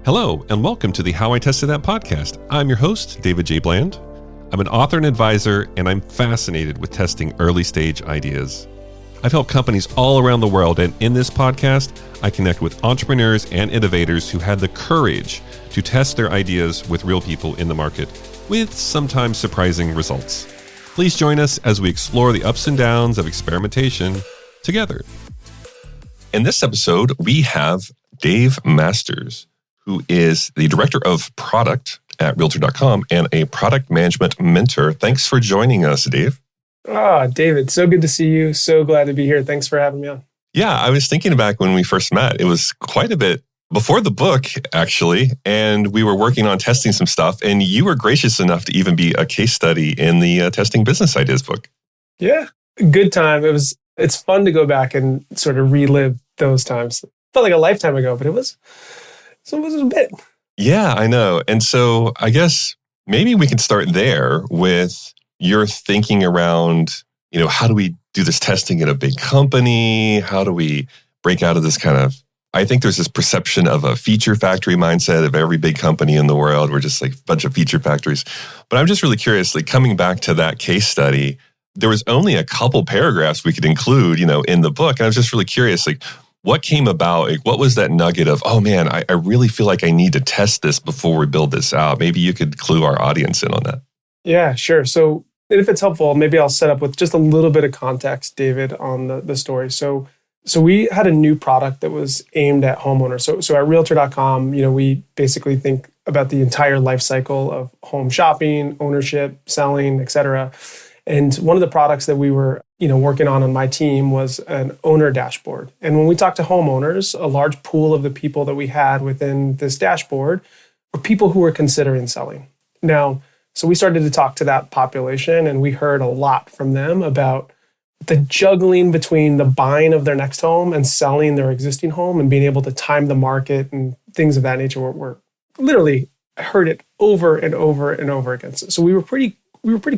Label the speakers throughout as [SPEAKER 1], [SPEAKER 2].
[SPEAKER 1] Hello, and welcome to the How I Tested That podcast. I'm your host, David J. Bland. I'm an author and advisor, and I'm fascinated with testing early stage ideas. I've helped companies all around the world, and in this podcast, I connect with entrepreneurs and innovators who had the courage to test their ideas with real people in the market, with sometimes surprising results. Please join us as we explore the ups and downs of experimentation together. In this episode, we have Dave Masters, who is the Director of Product at Realtor.com and a product management mentor. Thanks for joining us, Dave.
[SPEAKER 2] David, so good to see you. So glad to be here. Thanks for having me on.
[SPEAKER 1] Yeah, I was thinking back when we first met. It was quite a bit before the book, actually, and we were working on testing some stuff, and you were gracious enough to even be a case study in the Testing Business Ideas book.
[SPEAKER 2] Yeah, good time. It's fun to go back and sort of relive those times. Felt like a lifetime ago, but it was a bit.
[SPEAKER 1] Yeah, I know. And so I guess maybe we can start there with your thinking around, how do we do this testing in a big company? How do we break out of this I think there's this perception of a feature factory mindset of every big company in the world. We're just like a bunch of feature factories. But I'm just really curious, coming back to that case study, there was only a couple paragraphs we could include, in the book. And I was just really curious, what came about? What was that nugget of, oh man, I really feel like I need to test this before we build this out? Maybe you could clue our audience in on that.
[SPEAKER 2] Yeah, sure. So if it's helpful, maybe I'll set up with just a little bit of context, David, on the story. So we had a new product that was aimed at homeowners. So at Realtor.com, we basically think about the entire life cycle of home shopping, ownership, selling, et cetera. And one of the products that we were, working on my team was an owner dashboard. And when we talked to homeowners, a large pool of the people that we had within this dashboard were people who were considering selling. Now, so we started to talk to that population, and we heard a lot from them about the juggling between the buying of their next home and selling their existing home and being able to time the market and things of that nature. We're literally heard it over and over and over again. So we were pretty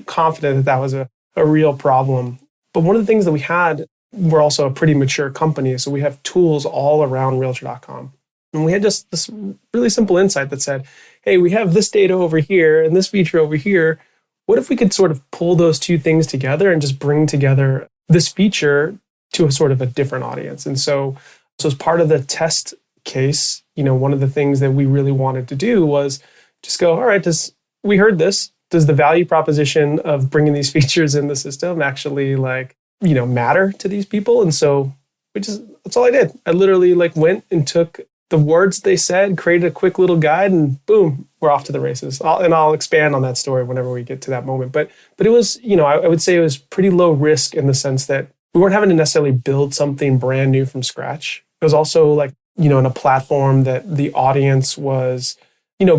[SPEAKER 2] confident that was a real problem. But one of the things that we had, we're also a pretty mature company. So we have tools all around Realtor.com. And we had just this really simple insight that said, hey, we have this data over here and this feature over here. What if we could sort of pull those two things together and just bring together this feature to a sort of a different audience? And so as part of the test case, one of the things that we really wanted to do was just go, all right, we heard this. Does the value proposition of bringing these features in the system actually matter to these people? And so that's all I did. I literally went and took the words they said, created a quick little guide, and boom, we're off to the races. I'll expand on that story whenever we get to that moment. But it was, I would say it was pretty low risk in the sense that we weren't having to necessarily build something brand new from scratch. It was also in a platform that the audience was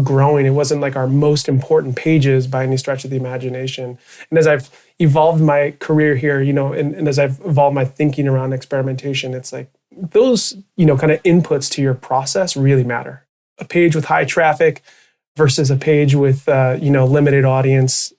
[SPEAKER 2] growing. It wasn't our most important pages by any stretch of the imagination. And as I've evolved my career here, and as I've evolved my thinking around experimentation, it's those, kind of inputs to your process really matter. A page with high traffic versus a page with, limited audience,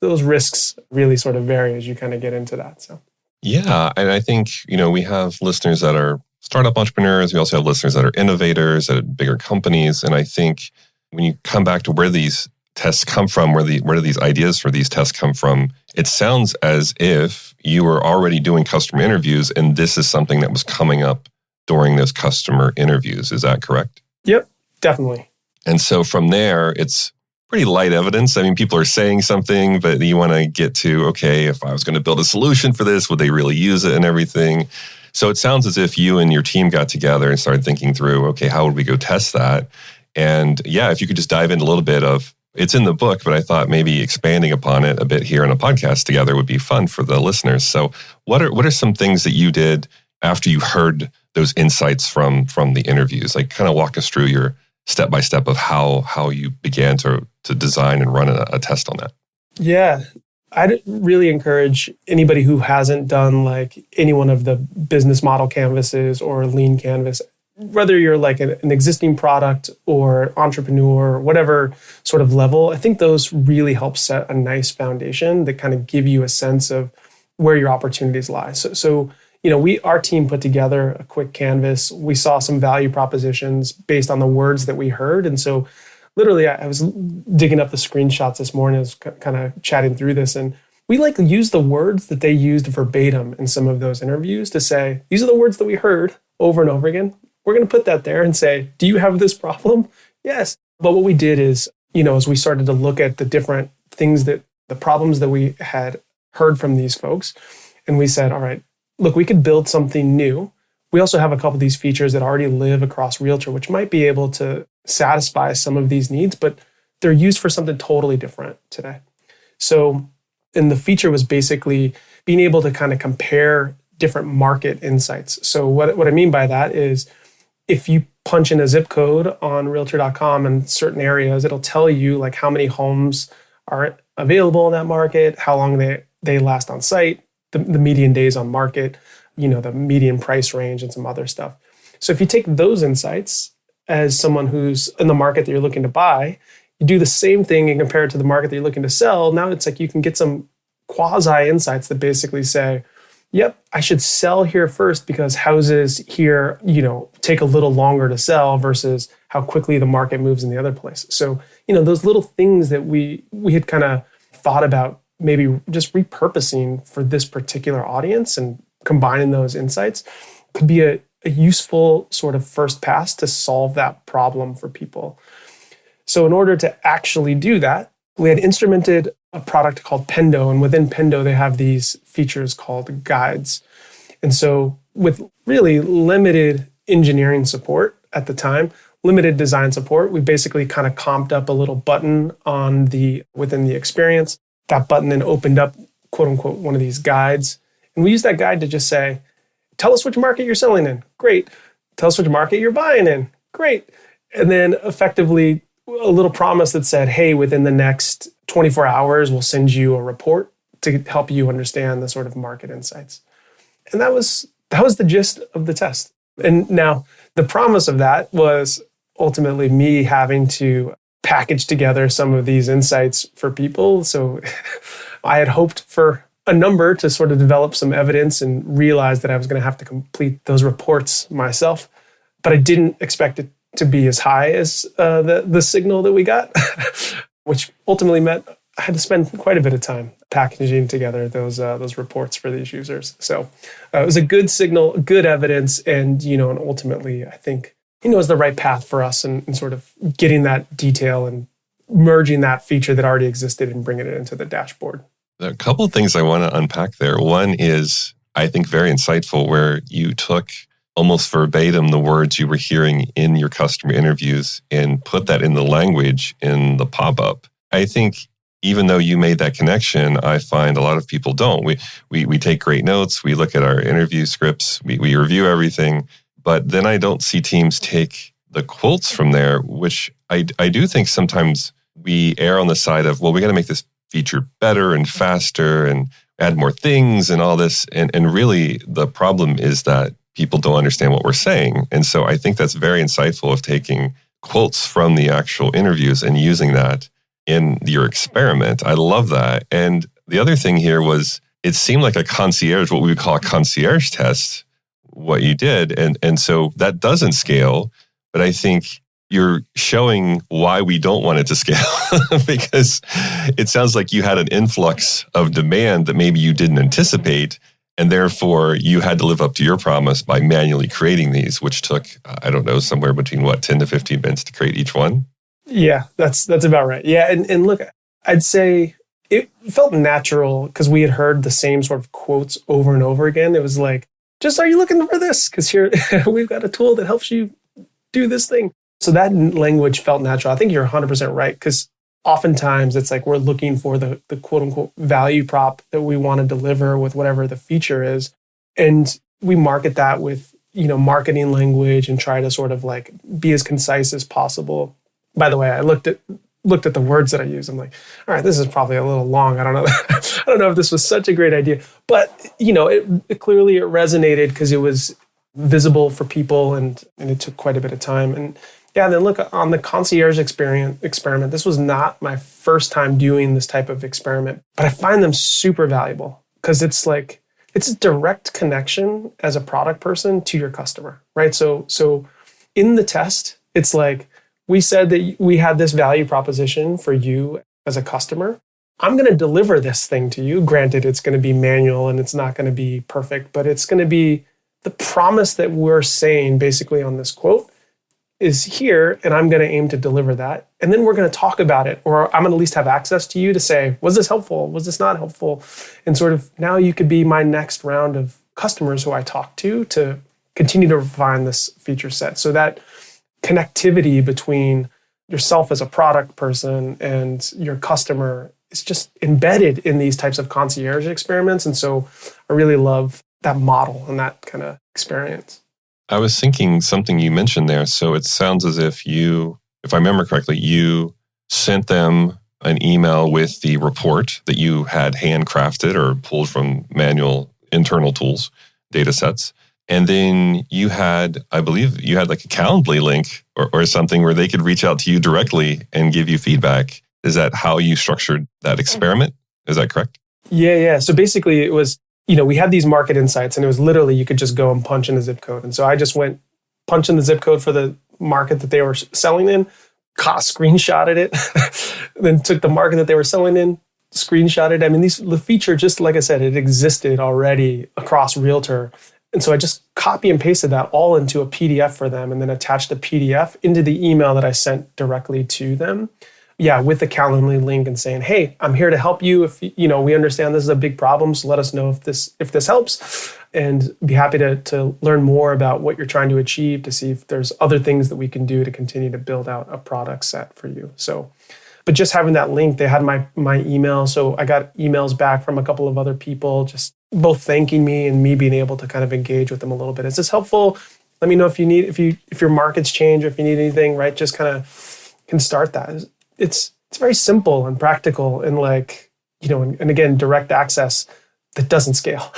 [SPEAKER 2] those risks really sort of vary as you kind of get into that. So,
[SPEAKER 1] yeah. And I think, we have listeners that are startup entrepreneurs. We also have listeners that are innovators at bigger companies. And I think when you come back to where these tests come from, where do these ideas for these tests come from, it sounds as if you were already doing customer interviews and this is something that was coming up during those customer interviews. Is that correct?
[SPEAKER 2] Yep, definitely.
[SPEAKER 1] And so from there, it's pretty light evidence. I mean, people are saying something, but you want to get to, okay, if I was going to build a solution for this, would they really use it and everything? So it sounds as if you and your team got together and started thinking through, okay, how would we go test that? And yeah, if you could just dive into a little bit of, it's in the book, but I thought maybe expanding upon it a bit here in a podcast together would be fun for the listeners. So what are some things that you did after you heard those insights from the interviews? Kind of walk us through your step-by-step of how you began to design and run a test on that. Yeah.
[SPEAKER 2] I'd really encourage anybody who hasn't done any one of the business model canvases or lean canvas, whether you're an existing product or entrepreneur, or whatever sort of level, I think those really help set a nice foundation that kind of give you a sense of where your opportunities lie. So our team put together a quick canvas. We saw some value propositions based on the words that we heard. And so literally I was digging up the screenshots this morning. I was kind of chatting through this, and we use the words that they used verbatim in some of those interviews to say, these are the words that we heard over and over again. We're going to put that there and say, do you have this problem? Yes. But what we did is, as we started to look at the different things the problems that we had heard from these folks, and we said, all right, look, we could build something new. We also have a couple of these features that already live across Realtor, which might be able to satisfy some of these needs, but they're used for something totally different today. So, and the feature was basically being able to kind of compare different market insights. So what I mean by that is if you punch in a zip code on realtor.com in certain areas, it'll tell you like how many homes are available in that market, how long they last on site, the median days on market, the median price range, and some other stuff. So if you take those insights as someone who's in the market that you're looking to buy, you do the same thing and compare it to the market that you're looking to sell. Now it's like you can get some quasi insights that basically say, yep, I should sell here first because houses here, take a little longer to sell versus how quickly the market moves in the other place. So, those little things that we had kind of thought about maybe just repurposing for this particular audience and combining those insights could be a useful sort of first pass to solve that problem for people. So in order to actually do that, we had instrumented a product called Pendo, and within Pendo, they have these features called guides. And so with really limited engineering support at the time, limited design support, we basically kind of comped up a little button within the experience. That button then opened up, quote unquote, one of these guides. And we used that guide to just say, tell us which market you're selling in. Great. Tell us which market you're buying in. Great. And then effectively a little promise that said, hey, within the next 24 hours, we'll send you a report to help you understand the sort of market insights. And that was the gist of the test. And now the promise of that was ultimately me having to package together some of these insights for people. So I had hoped for a number to sort of develop some evidence and realize that I was going to have to complete those reports myself. But I didn't expect it to be as high as the signal that we got, which ultimately meant I had to spend quite a bit of time packaging together those reports for these users. So it was a good signal, good evidence, and and ultimately I think is the right path for us and sort of getting that detail and merging that feature that already existed and bringing it into the dashboard.
[SPEAKER 1] There are a couple of things I want to unpack there. One is, I think, very insightful, where you took almost verbatim the words you were hearing in your customer interviews and put that in the language in the pop-up. I think even though you made that connection, I find a lot of people don't. We take great notes, we look at our interview scripts, we review everything, but then I don't see teams take the quotes from there, which I do think sometimes we err on the side of, well, we got to make this feature better and faster and add more things and all this. And really the problem is that people don't understand what we're saying. And so I think that's very insightful of taking quotes from the actual interviews and using that in your experiment. I love that. And the other thing here was, it seemed like a concierge, what we would call a concierge test, what you did. And so that doesn't scale, but I think you're showing why we don't want it to scale because it sounds like you had an influx of demand that maybe you didn't anticipate. And therefore, you had to live up to your promise by manually creating these, which took, I don't know, somewhere between 10 to 15 minutes to create each one?
[SPEAKER 2] Yeah, that's about right. Yeah, and look, I'd say it felt natural because we had heard the same sort of quotes over and over again. It was like, just, are you looking for this? Because here, we've got a tool that helps you do this thing. So that language felt natural. I think you're 100% right, because oftentimes it's like we're looking for the quote unquote value prop that we want to deliver with whatever the feature is. And we market that with, marketing language and try to sort of like be as concise as possible. By the way, I looked at the words that I use. I'm like, all right, this is probably a little long. I don't know. I don't know if this was such a great idea, but it clearly resonated because it was visible for people and it took quite a bit of time. And yeah, then look, on the concierge experiment, this was not my first time doing this type of experiment, but I find them super valuable because it's like, it's a direct connection as a product person to your customer, right? So in the test, it's like, we said that we had this value proposition for you as a customer. I'm going to deliver this thing to you. Granted, it's going to be manual and it's not going to be perfect, but it's going to be the promise that we're saying basically on this quote is here, and I'm going to aim to deliver that. And then we're going to talk about it, or I'm going to at least have access to you to say, was this helpful? Was this not helpful? And sort of now you could be my next round of customers who I talk to continue to refine this feature set. So that connectivity between yourself as a product person and your customer is just embedded in these types of concierge experiments. And so I really love that model and that kind of experience.
[SPEAKER 1] I was thinking something you mentioned there. So it sounds as if if I remember correctly, you sent them an email with the report that you had handcrafted or pulled from manual internal tools, data sets. And then you had, I believe you had like a Calendly link or something where they could reach out to you directly and give you feedback. Is that how you structured that experiment? Is that correct?
[SPEAKER 2] Yeah. So basically it was, we had these market insights and it was literally, you could just go and punch in a zip code. And so I just went, punch in the zip code for the market that they were selling in, screenshotted it, then took the market that they were selling in, screenshotted. I mean, the feature, just like I said, it existed already across Realtor. And so I just copy and pasted that all into a PDF for them and then attached the PDF into the email that I sent directly to them. Yeah, with the Calendly link and saying, hey, I'm here to help you. If we understand this is a big problem, so let us know if this helps, and be happy to learn more about what you're trying to achieve, to see if there's other things that we can do to continue to build out a product set for you. So, but just having that link, they had my your, so I got emails back from a couple of other people, just both thanking me and me being able to kind of engage with them a little bit. Is this helpful? Let me know if your markets change or if you need anything, right? Just kind of can start that. It's very simple and practical and and again, direct access that doesn't scale.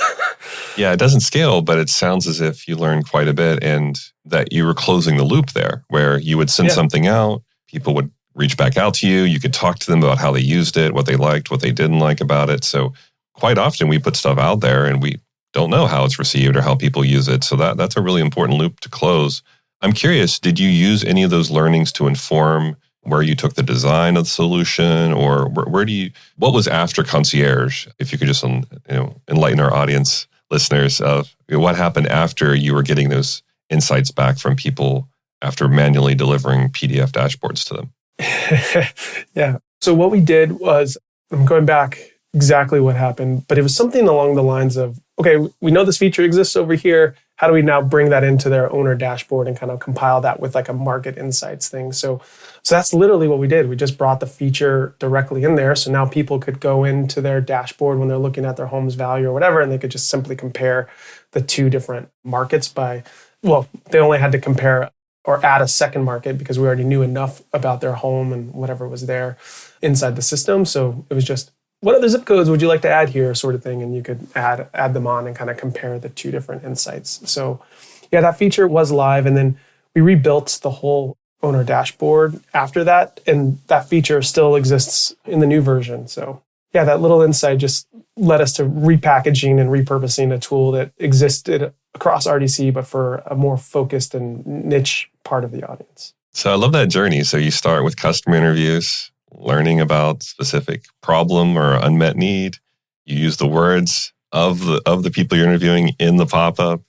[SPEAKER 1] Yeah, it doesn't scale, but it sounds as if you learned quite a bit and that you were closing the loop there, where you would send something out, people would reach back out to you, you could talk to them about how they used it, what they liked, what they didn't like about it. So quite often we put stuff out there and we don't know how it's received or how people use it. So that's a really important loop to close. I'm curious, did you use any of those learnings to inform where you took the design of the solution, or what was after concierge? If you could just enlighten our audience listeners of what happened after you were getting those insights back from people after manually delivering PDF dashboards to them.
[SPEAKER 2] Yeah. So what we did was, I'm going back exactly what happened, but it was something along the lines of, okay, we know this feature exists over here. How do we now bring that into their owner dashboard and kind of compile that with like a market insights thing? So that's literally what we did. We just brought the feature directly in there. So now people could go into their dashboard when they're looking at their home's value or whatever, and they could just simply compare the two different markets they only had to compare or add a second market because we already knew enough about their home and whatever was there inside the system. So it was just, what other zip codes would you like to add here, sort of thing? And you could add them on and kind of compare the two different insights. So yeah, that feature was live. And then we rebuilt the whole owner dashboard after that. And that feature still exists in the new version. So yeah, that little insight just led us to repackaging and repurposing a tool that existed across RDC, but for a more focused and niche part of the audience.
[SPEAKER 1] So I love that journey. So you start with customer interviews, learning about specific problem or unmet need. You use the words of the people you're interviewing in the pop-up.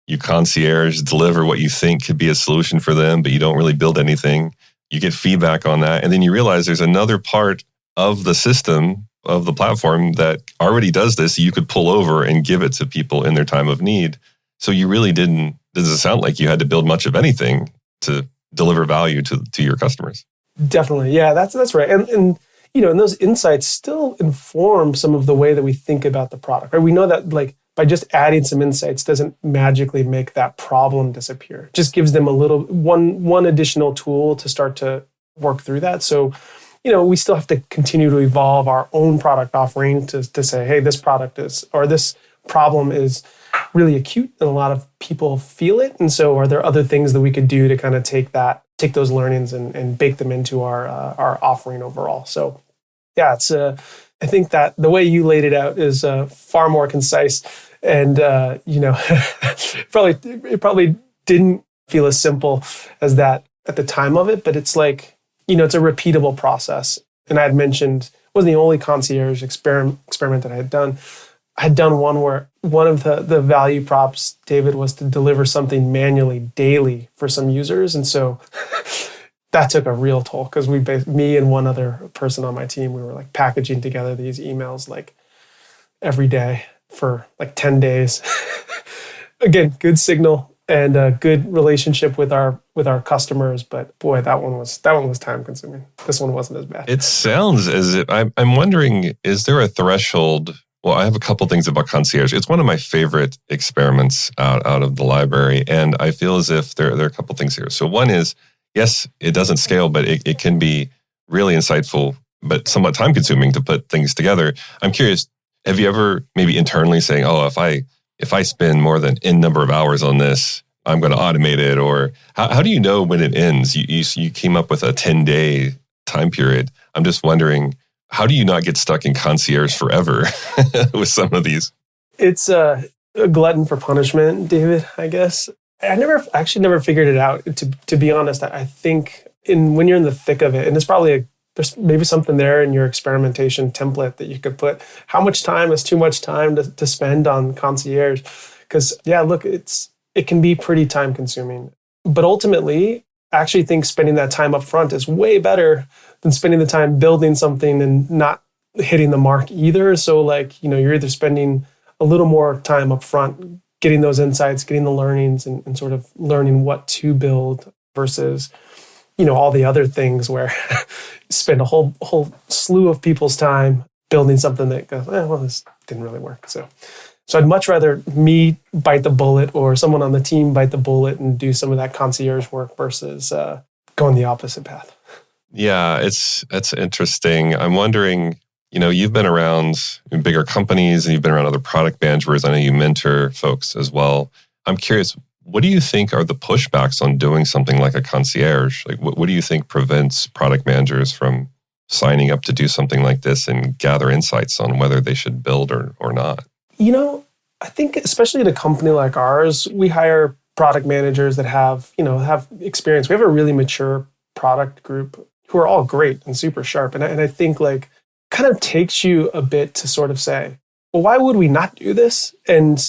[SPEAKER 1] You concierge, deliver what you think could be a solution for them, but you don't really build anything. You get feedback on that. And then you realize there's another part of the system, of the platform that already does this. You could pull over and give it to people in their time of need. So you really doesn't sound like you had to build much of anything to deliver value to your customers.
[SPEAKER 2] Definitely. Yeah, that's right. And those insights still inform some of the way that we think about the product. Right? We know that by just adding some insights doesn't magically make that problem disappear. It just gives them one additional tool to start to work through that. So, we still have to continue to evolve our own product offering to say, hey, this problem is really acute and a lot of people feel it. And so are there other things that we could do to kind of take those learnings and bake them into our offering overall? So yeah, I think that the way you laid it out is far more concise And, it probably didn't feel as simple as that at the time of it, but it's like, it's a repeatable process. And I had mentioned, it wasn't the only concierge experiment that I had done. I had done one where one of the value props, David, was to deliver something manually daily for some users. And so that took a real toll because me and one other person on my team, we were like packaging together these emails like every day for like 10 days. Again, good signal and a good relationship with our customers. But boy, that one was time consuming. This one wasn't as bad.
[SPEAKER 1] It sounds as if I'm wondering, is there a threshold? Well, I have a couple things about concierge. It's one of my favorite experiments out of the library. And I feel as if there are a couple things here. So one is, yes, it doesn't scale, but it can be really insightful, but somewhat time consuming to put things together. I'm curious, have you ever maybe internally saying, oh, if I spend more than N number of hours on this, I'm going to automate it? Or how do you know when it ends? You came up with a 10-day time period. I'm just wondering, how do you not get stuck in concierge forever with some of these?
[SPEAKER 2] It's a glutton for punishment, David, I guess. I never figured it out. To be honest, I think when you're in the thick of it, and there's maybe something there in your experimentation template that you could put. How much time is too much time to spend on concierge? Because it can be pretty time consuming. But ultimately, I actually think spending that time up front is way better than spending the time building something and not hitting the mark either. So you're either spending a little more time up front, getting those insights, getting the learnings and sort of learning what to build versus, all the other things where you spend a whole slew of people's time building something that goes, this didn't really work. So I'd much rather me bite the bullet or someone on the team bite the bullet and do some of that concierge work versus going the opposite path.
[SPEAKER 1] Yeah, that's interesting. I'm wondering, you've been around bigger companies and you've been around other product managers. I know you mentor folks as well. I'm curious, what do you think are the pushbacks on doing something like a concierge? Like, what do you think prevents product managers from signing up to do something like this and gather insights on whether they should build or not?
[SPEAKER 2] I think especially at a company like ours, we hire product managers that have experience. We have a really mature product group who are all great and super sharp. And I think kind of takes you a bit to sort of say, well, why would we not do this? And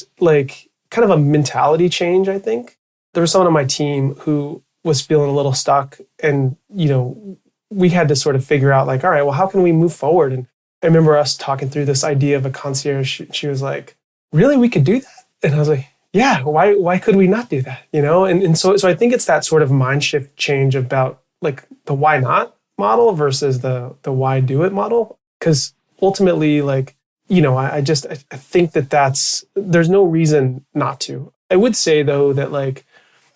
[SPEAKER 2] kind of a mentality change, I think. There was someone on my team who was feeling a little stuck and, we had to sort of figure out all right, well, how can we move forward? And I remember us talking through this idea of a concierge. She was like, really, we could do that? And I was like, yeah, why could we not do that? And so I think it's that sort of mind shift change about the why not model versus the why do it model. Because ultimately, I think there's no reason not to. I would say though that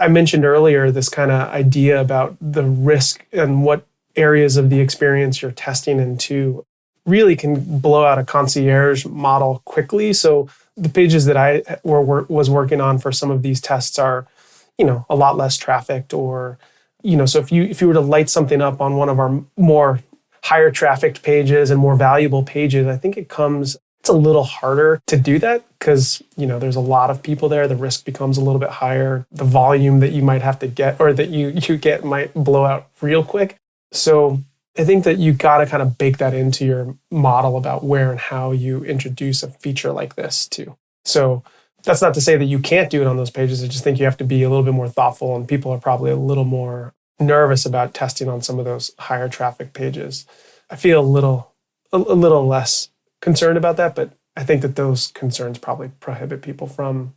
[SPEAKER 2] I mentioned earlier, this kind of idea about the risk and what areas of the experience you're testing into really can blow out a concierge model quickly. So the pages that I was working on for some of these tests are, a lot less trafficked or, so if you were to light something up on one of our more higher trafficked pages and more valuable pages, I think it's a little harder to do that because, there's a lot of people there. The risk becomes a little bit higher. The volume that you might have to get or that you get might blow out real quick. So I think that you got to kind of bake that into your model about where and how you introduce a feature like this too. So that's not to say that you can't do it on those pages. I just think you have to be a little bit more thoughtful, and people are probably a little more nervous about testing on some of those higher traffic pages. I feel a little less concerned about that, but I think that those concerns probably prohibit people from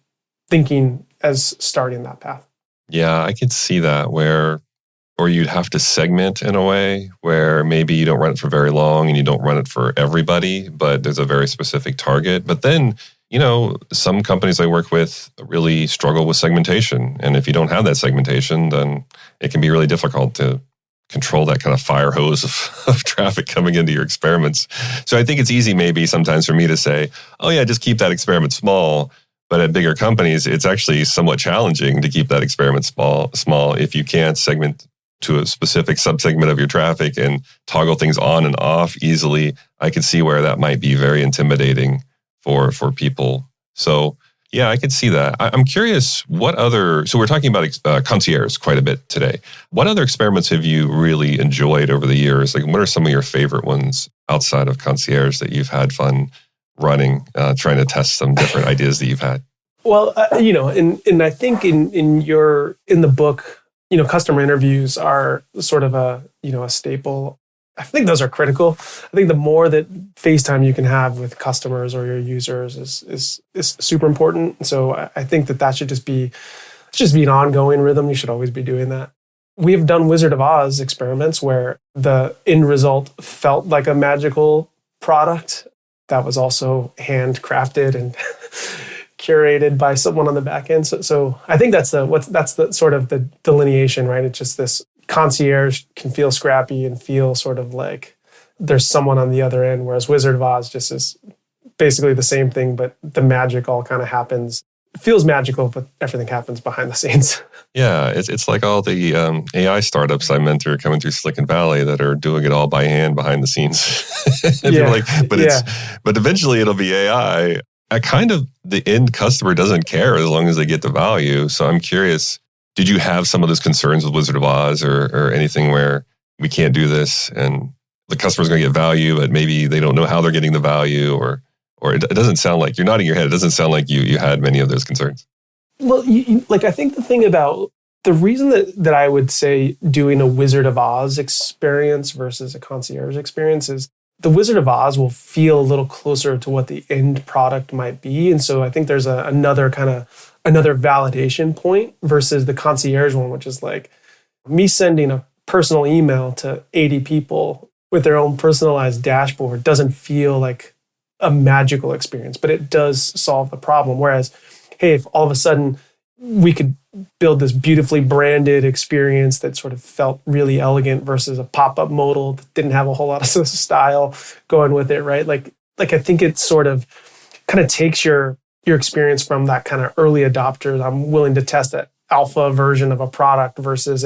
[SPEAKER 2] thinking as starting that path.
[SPEAKER 1] Yeah, I could see that or you'd have to segment in a way where maybe you don't run it for very long and you don't run it for everybody, but there's a very specific target. But then, some companies I work with really struggle with segmentation. And if you don't have that segmentation, then it can be really difficult to control that kind of fire hose of traffic coming into your experiments. So I think it's easy maybe sometimes for me to say, oh yeah, just keep that experiment small. But at bigger companies, it's actually somewhat challenging to keep that experiment small if you can't segment to a specific subsegment of your traffic and toggle things on and off easily. I can see where that might be very intimidating for people. So Yeah, I could see that. I'm curious, so we're talking about concierge quite a bit today. What other experiments have you really enjoyed over the years? Like, what are some of your favorite ones outside of concierge that you've had fun running, trying to test some different ideas that you've had?
[SPEAKER 2] Well, and I think in the book, customer interviews are sort of a staple. I think those are critical. I think the more that FaceTime you can have with customers or your users is super important. So I think that should just be an ongoing rhythm. You should always be doing that. We have done Wizard of Oz experiments where the end result felt like a magical product that was also handcrafted and curated by someone on the back end. So I think that's the sort of the delineation, right? It's just this concierge can feel scrappy and feel sort of like there's someone on the other end, whereas Wizard of Oz just is basically the same thing, but the magic all kind of happens. It feels magical, but everything happens behind the scenes.
[SPEAKER 1] Yeah, it's like all the AI startups I mentor coming through Silicon Valley that are doing it all by hand behind the scenes. But eventually it'll be AI. The end customer doesn't care as long as they get the value. So I'm curious, did you have some of those concerns with Wizard of Oz or anything where we can't do this and the customer's going to get value, but maybe they don't know how they're getting the value or it doesn't sound like, you're nodding your head, it doesn't sound like you had many of those concerns.
[SPEAKER 2] Well, I think the thing about the reason that I would say doing a Wizard of Oz experience versus a concierge experience is the Wizard of Oz will feel a little closer to what the end product might be. And so I think there's another validation point versus the concierge one, which is like me sending a personal email to 80 people with their own personalized dashboard doesn't feel like a magical experience, but it does solve the problem. Whereas, hey, if all of a sudden we could build this beautifully branded experience that sort of felt really elegant versus a pop-up modal that didn't have a whole lot of style going with it, right? Like I think it sort of kind of takes your experience from that kind of early adopter. I'm willing to test an alpha version of a product versus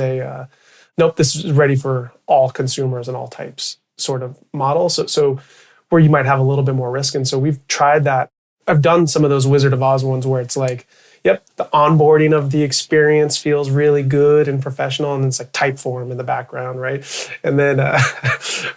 [SPEAKER 2] nope, this is ready for all consumers and all types sort of model. So where you might have a little bit more risk. And so we've tried that. I've done some of those Wizard of Oz ones where it's like, yep, the onboarding of the experience feels really good and professional, and it's like Typeform in the background, right? And then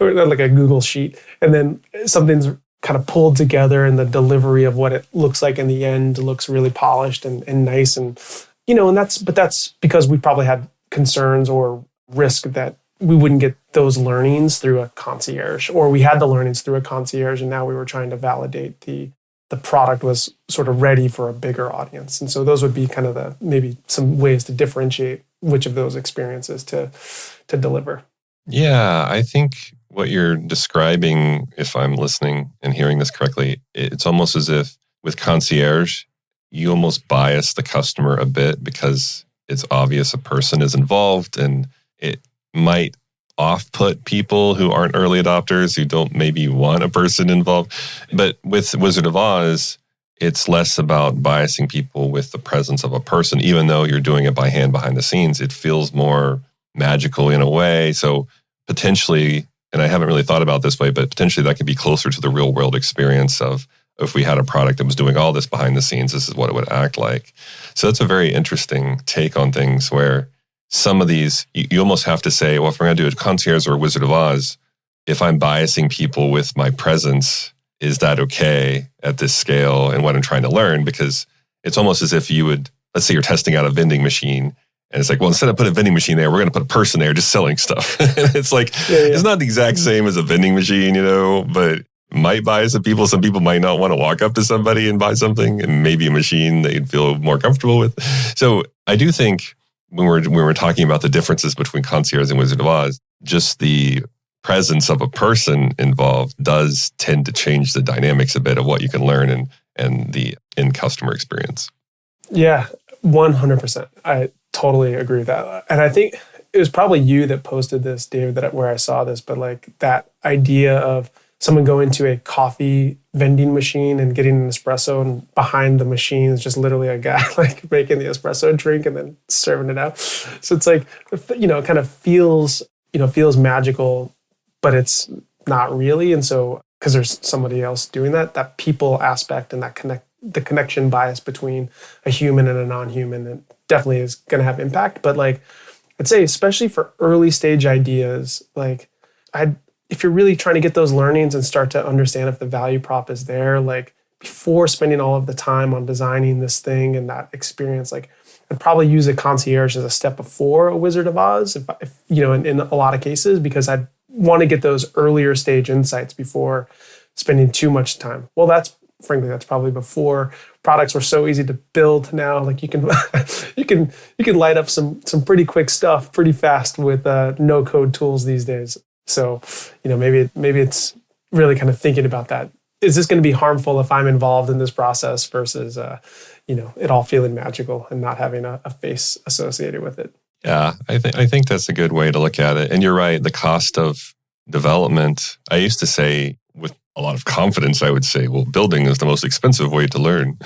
[SPEAKER 2] or like a Google sheet, and then something's kind of pulled together, and the delivery of what it looks like in the end looks really polished and nice, and and that's because we probably had concerns or risk that we wouldn't get those learnings through a concierge, or we had the learnings through a concierge, and now we were trying to validate the product was sort of ready for a bigger audience. And so those would be kind of maybe some ways to differentiate which of those experiences to deliver.
[SPEAKER 1] Yeah, I think what you're describing, if I'm listening and hearing this correctly, it's almost as if with concierge, you almost bias the customer a bit because it's obvious a person is involved, and it might off-put people who aren't early adopters, who don't maybe want a person involved. But with Wizard of Oz, it's less about biasing people with the presence of a person, even though you're doing it by hand behind the scenes. It feels more magical in a way. So potentially, and I haven't really thought about it this way, but potentially that could be closer to the real world experience of if we had a product that was doing all this behind the scenes, this is what it would act like. So that's a very interesting take on things where some of these, you almost have to say, well, if we're going to do a concierge or a Wizard of Oz, if I'm biasing people with my presence, is that okay at this scale and what I'm trying to learn? Because it's almost as if you would, let's say you're testing out a vending machine, and it's like, well, instead of putting a vending machine there, we're going to put a person there just selling stuff. It's like, It's not the exact same as a vending machine, but might bias the people. Some people might not want to walk up to somebody and buy something, and maybe a machine they'd feel more comfortable with. So I do think when we're talking about the differences between concierge and Wizard of Oz, just the presence of a person involved does tend to change the dynamics a bit of what you can learn and the end customer experience.
[SPEAKER 2] Yeah, 100%. I totally agree with that. And I think it was probably you that posted this, David, where I saw this, but like that idea of someone going to a coffee vending machine and getting an espresso, and behind the machine is just literally a guy like making the espresso drink and then serving it out. So it's like, it kind of feels magical, but it's not really. And so, because there's somebody else doing that people aspect and that the connection bias between a human and a non-human, it definitely is going to have impact. But like, I'd say, especially for early stage ideas, like if you're really trying to get those learnings and start to understand if the value prop is there, like before spending all of the time on designing this thing and that experience, like I'd probably use a concierge as a step before a Wizard of Oz, if in a lot of cases, because I'd want to get those earlier stage insights before spending too much time. Well, that's probably before products were so easy to build. Now, like you can you can light up some pretty quick stuff pretty fast with no code tools these days. So, maybe it's really kind of thinking about that. Is this going to be harmful if I'm involved in this process versus it all feeling magical and not having a face associated with it?
[SPEAKER 1] Yeah, I think that's a good way to look at it. And you're right, the cost of development, I used to say with a lot of confidence, I would say, well, building is the most expensive way to learn.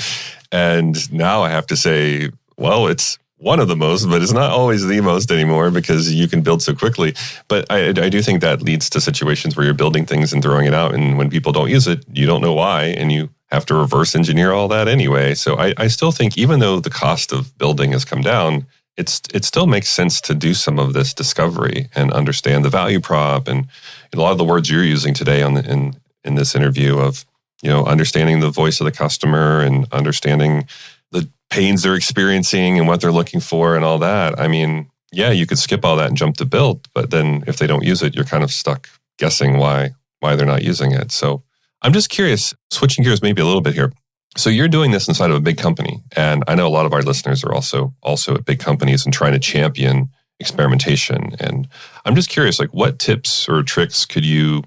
[SPEAKER 1] And now I have to say, well, it's one of the most, but it's not always the most anymore because you can build so quickly. But I do think that leads to situations where you're building things and throwing it out. And when people don't use it, you don't know why. And you have to reverse engineer all that anyway. So I still think even though the cost of building has come down, it still makes sense to do some of this discovery and understand the value prop and a lot of the words you're using today in this interview of, understanding the voice of the customer and understanding the pains they're experiencing and what they're looking for and all that. I mean, yeah, you could skip all that and jump to build, but then if they don't use it, you're kind of stuck guessing why they're not using it. So I'm just curious, switching gears maybe a little bit here. So you're doing this inside of a big company, and I know a lot of our listeners are also at big companies and trying to champion experimentation. And I'm just curious, like, what tips or tricks could you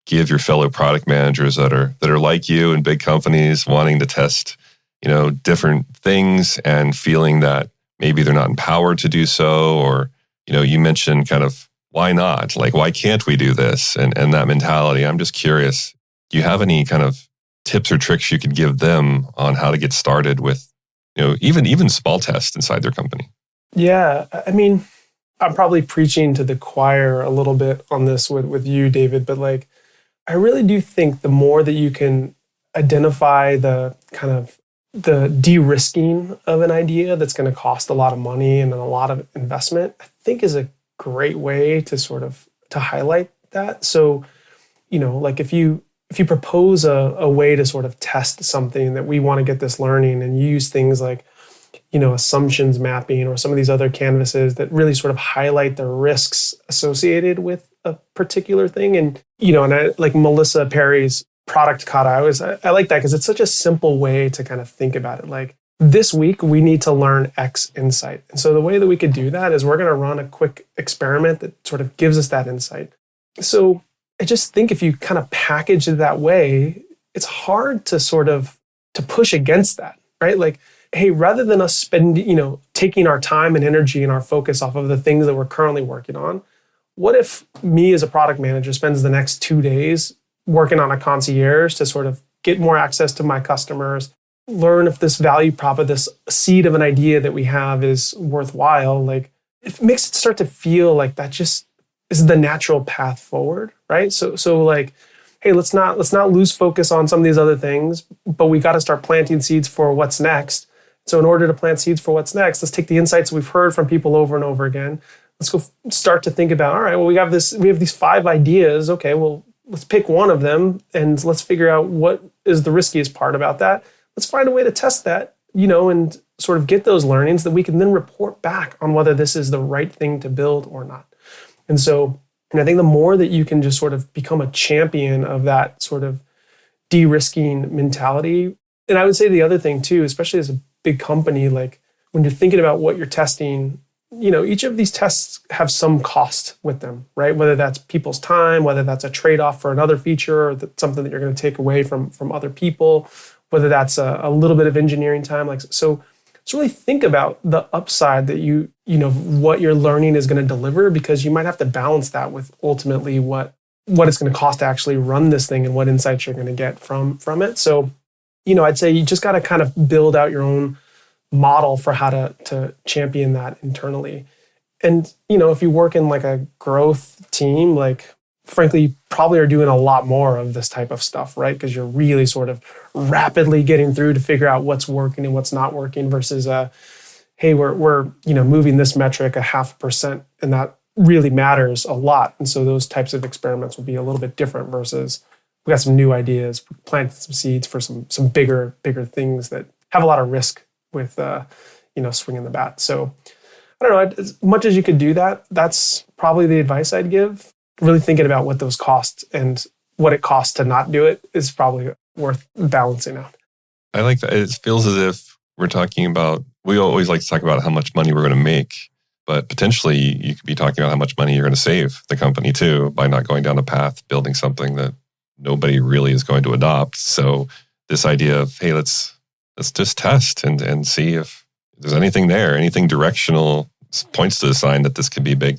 [SPEAKER 1] give your fellow product managers that are like you in big companies, wanting to test, different things and feeling that maybe they're not empowered to do so, or you mentioned kind of why not, like why can't we do this, and that mentality. I'm just curious, do you have any kind of tips or tricks you could give them on how to get started with, even small tests inside their company?
[SPEAKER 2] Yeah, I mean, I'm probably preaching to the choir a little bit on this with you, David, but like, I really do think the more that you can identify the kind of the de-risking of an idea that's going to cost a lot of money and a lot of investment, I think is a great way to sort of to highlight that. So, like if you propose a way to sort of test something that we want to get this learning, and you use things like, assumptions mapping or some of these other canvases that really sort of highlight the risks associated with a particular thing. And, and I like Melissa Perry's product kata. I like that because it's such a simple way to kind of think about it. Like, this week we need to learn X insight. And so the way that we could do that is we're going to run a quick experiment that sort of gives us that insight. So I just think if you kind of package it that way, it's hard to sort of to push against that, right? Like, hey, rather than us taking our time and energy and our focus off of the things that we're currently working on, what if me as a product manager spends the next 2 days working on a concierge to sort of get more access to my customers, learn if this value prop of this seed of an idea that we have is worthwhile? Like, it makes it start to feel like that just is the natural path forward, right? So like, hey, let's not lose focus on some of these other things, but we got to start planting seeds for what's next. So in order to plant seeds for what's next, let's take the insights we've heard from people over and over again. Let's go start to think about, all right, well, we have these 5 ideas. Okay, well, let's pick one of them and let's figure out what is the riskiest part about that. Let's find a way to test that, and sort of get those learnings that we can then report back on whether this is the right thing to build or not. And so, I think the more that you can just sort of become a champion of that sort of de-risking mentality. And I would say the other thing too, especially as a big company, like when you're thinking about what you're testing, each of these tests have some cost with them, right? Whether that's people's time, whether that's a trade-off for another feature, or that's something that you're going to take away from other people, whether that's a little bit of engineering time. Like, so really think about the upside that what you're learning is going to deliver, because you might have to balance that with ultimately what it's going to cost to actually run this thing and what insights you're going to get from it. So, I'd say you just got to kind of build out your own model for how to champion that internally. And, if you work in like a growth team, like frankly, you probably are doing a lot more of this type of stuff, right? Because you're really sort of rapidly getting through to figure out what's working and what's not working versus hey, we're moving this metric 0.5%, and that really matters a lot. And so those types of experiments will be a little bit different versus we got some new ideas, planted some seeds for some bigger things that have a lot of risk with swinging the bat. So I don't know, as much as you could do that, that's probably the advice I'd give. Really thinking about what those costs and what it costs to not do it is probably worth balancing out.
[SPEAKER 1] I like that. It feels as if we're talking about, we always like to talk about how much money we're going to make, but potentially you could be talking about how much money you're going to save the company too by not going down a path, building something that nobody really is going to adopt. So this idea of, hey, let's just test and see if there's anything there, anything directional points to the sign that this could be big.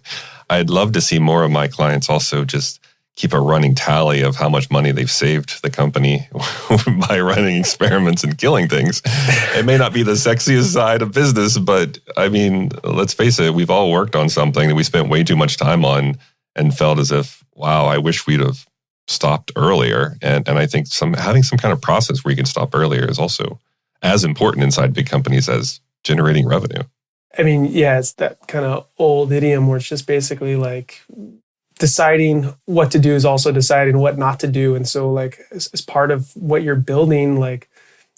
[SPEAKER 1] I'd love to see more of my clients also just keep a running tally of how much money they've saved the company by running experiments and killing things. It may not be the sexiest side of business, but I mean, let's face it, we've all worked on something that we spent way too much time on and felt as if, wow, I wish we'd have stopped earlier. And I think having some kind of process where you can stop earlier is also as important inside big companies as generating revenue.
[SPEAKER 2] I mean, yeah, it's that kind of old idiom where it's just basically like deciding what to do is also deciding what not to do. And so like as part of what you're building, like,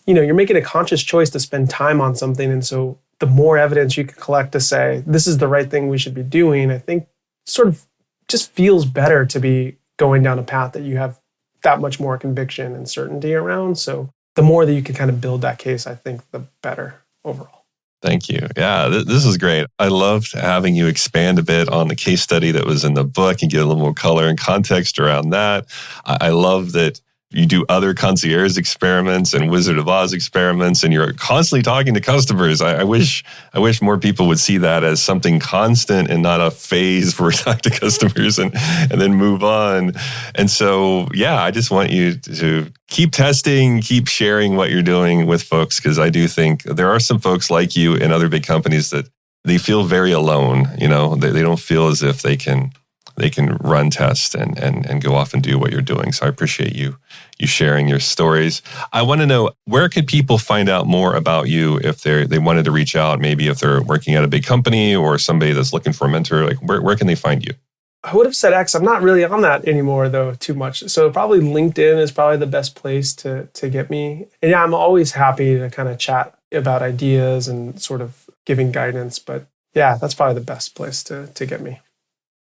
[SPEAKER 2] you're making a conscious choice to spend time on something. And so the more evidence you can collect to say, this is the right thing we should be doing, I think sort of just feels better to be going down a path that you have that much more conviction and certainty around. So the more that you can kind of build that case, I think the better overall.
[SPEAKER 1] Thank you. Yeah, this is great. I loved having you expand a bit on the case study that was in the book and get a little more color and context around that. I love that you do other concierge experiments and Wizard of Oz experiments, and you're constantly talking to customers. I wish more people would see that as something constant and not a phase where we talk to customers and then move on. And so, yeah, I just want you to keep testing, keep sharing what you're doing with folks, because I do think there are some folks like you in other big companies that they feel very alone. They don't feel as if they can run tests and go off and do what you're doing. So I appreciate you sharing your stories. I want to know, where could people find out more about you if they wanted to reach out, maybe if they're working at a big company or somebody that's looking for a mentor, like where can they find you?
[SPEAKER 2] I would have said X. I'm not really on that anymore though, too much. So probably LinkedIn is probably the best place to get me. And yeah, I'm always happy to kind of chat about ideas and sort of giving guidance. But yeah, that's probably the best place to get me.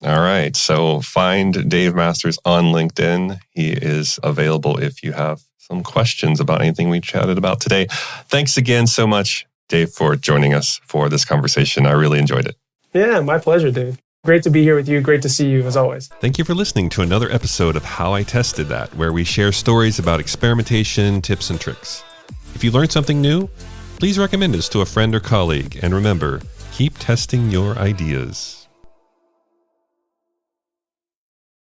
[SPEAKER 1] All right. So find Dave Masters on LinkedIn. He is available if you have some questions about anything we chatted about today. Thanks again so much, Dave, for joining us for this conversation. I really enjoyed it.
[SPEAKER 2] Yeah, my pleasure, Dave. Great to be here with you. Great to see you as always.
[SPEAKER 1] Thank you for listening to another episode of How I Tested That, where we share stories about experimentation, tips, and tricks. If you learned something new, please recommend us to a friend or colleague. And remember, keep testing your ideas.